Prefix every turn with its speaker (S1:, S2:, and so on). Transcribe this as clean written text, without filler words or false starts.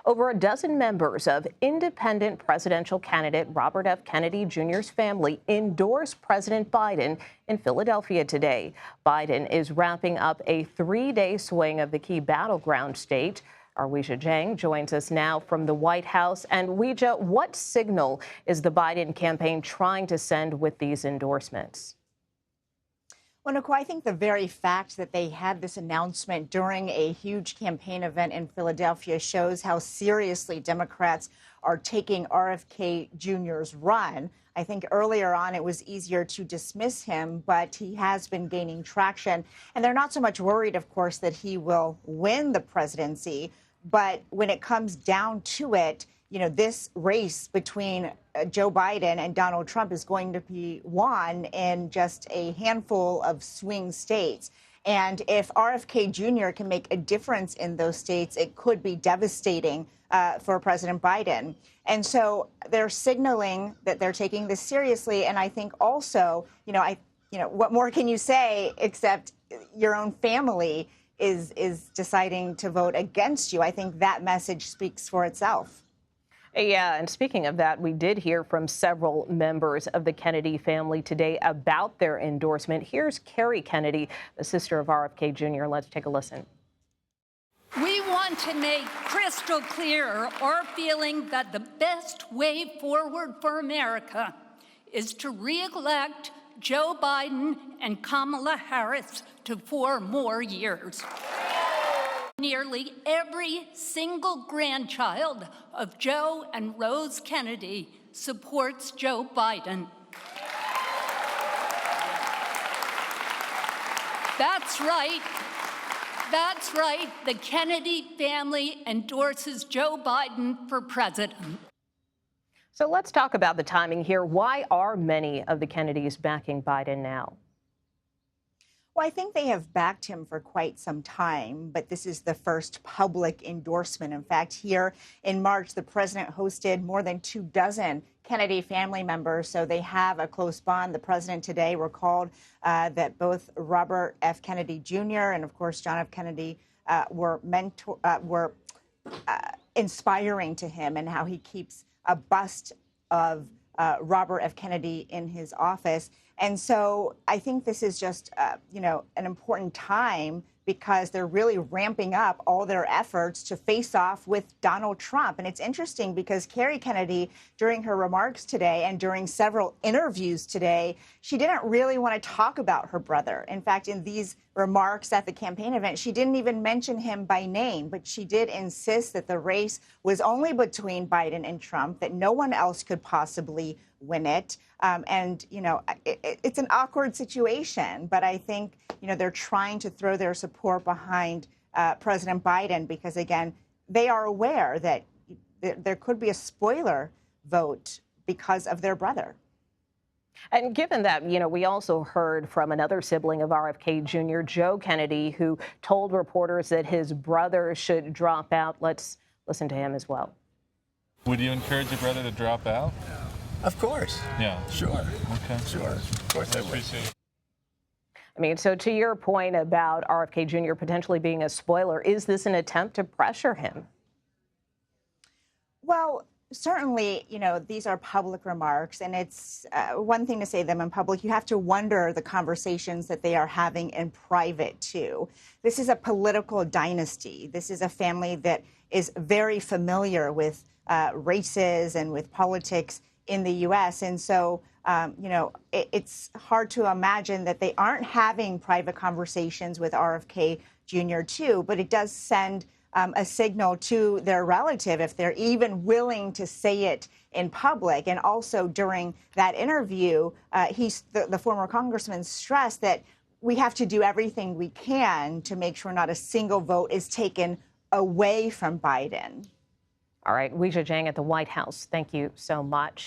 S1: Over a dozen members of independent presidential candidate Robert F. Kennedy Jr.'s family endorsed President Biden in Philadelphia today. Biden is wrapping up a three-day swing of the key battleground state. Our Weijia Jiang joins us now from the White House. And Weijia, what signal is the Biden campaign trying to send with these endorsements?
S2: Well, Nicole, I think the very fact that they had this announcement during a huge campaign event in Philadelphia shows how seriously Democrats are taking RFK Jr.'s run. I think earlier on it was easier to dismiss him, but he has been gaining traction. And they're not so much worried, of course, that he will win the presidency. But when it comes down to it, you know, this race between Joe Biden and Donald Trump is going to be won in just a handful of swing states. And if RFK Jr. can make a difference in those states, it could be devastating for President Biden. And so they're signaling that they're taking this seriously. And I think also, what more can you say except your own family is deciding to vote against you? I think that message speaks for itself.
S1: Yeah, and speaking of that, we did hear from several members of the Kennedy family today about their endorsement. Here's Carrie Kennedy, the sister of RFK Jr. Let's take a listen.
S3: We want to make crystal clear our feeling that the best way forward for America is to re-elect Joe Biden and Kamala Harris to 4 more years. Nearly every single grandchild of Joe and Rose Kennedy supports Joe Biden. That's right. That's right. The Kennedy family endorses Joe Biden for president.
S1: So let's talk about the timing here. Why are many of the Kennedys backing Biden now?
S2: Well, I think they have backed him for quite some time, but this is the first public endorsement. In fact, here in March, the president hosted more than 24 Kennedy family members, so they have a close bond. The president today recalled that both Robert F. Kennedy Jr. and, of course, John F. Kennedy were inspiring to him, and how he keeps a bust of Robert F. Kennedy in his office. And so I think this is just, an important time because they're really ramping up all their efforts to face off with Donald Trump. And it's interesting because Carrie Kennedy, during her remarks today and during several interviews today, she didn't really want to talk about her brother. In fact, in these remarks at the campaign event, she didn't even mention him by name, but she did insist that the race was only between Biden and Trump, that no one else could possibly win it. It's an awkward situation, but I think, they're trying to throw their support behind President Biden because, again, they are aware that there could be a spoiler vote because of their brother.
S1: And given that, we also heard from another sibling of RFK Jr., Joe Kennedy, who told reporters that his brother should drop out. Let's listen to him as well.
S4: Would you encourage your brother to drop out?
S5: Of course.
S4: Yeah.
S5: Sure.
S4: Okay.
S5: Sure. Of course I would.
S4: Appreciate it.
S1: So to your point about RFK Jr. potentially being a spoiler, is this an attempt to pressure him?
S2: Well, certainly, these are public remarks, and it's one thing to say them in public. You have to wonder the conversations that they are having in private, too. This is a political dynasty. This is a family that is very familiar with races and with politics in the U.S. And so, it's hard to imagine that they aren't having private conversations with RFK Jr. too, but it does send a signal to their relative if they're even willing to say it in public. And also during that interview, the former congressman stressed that we have to do everything we can to make sure not a single vote is taken away from Biden.
S1: All right, Weijia Jiang at the White House, thank you so much.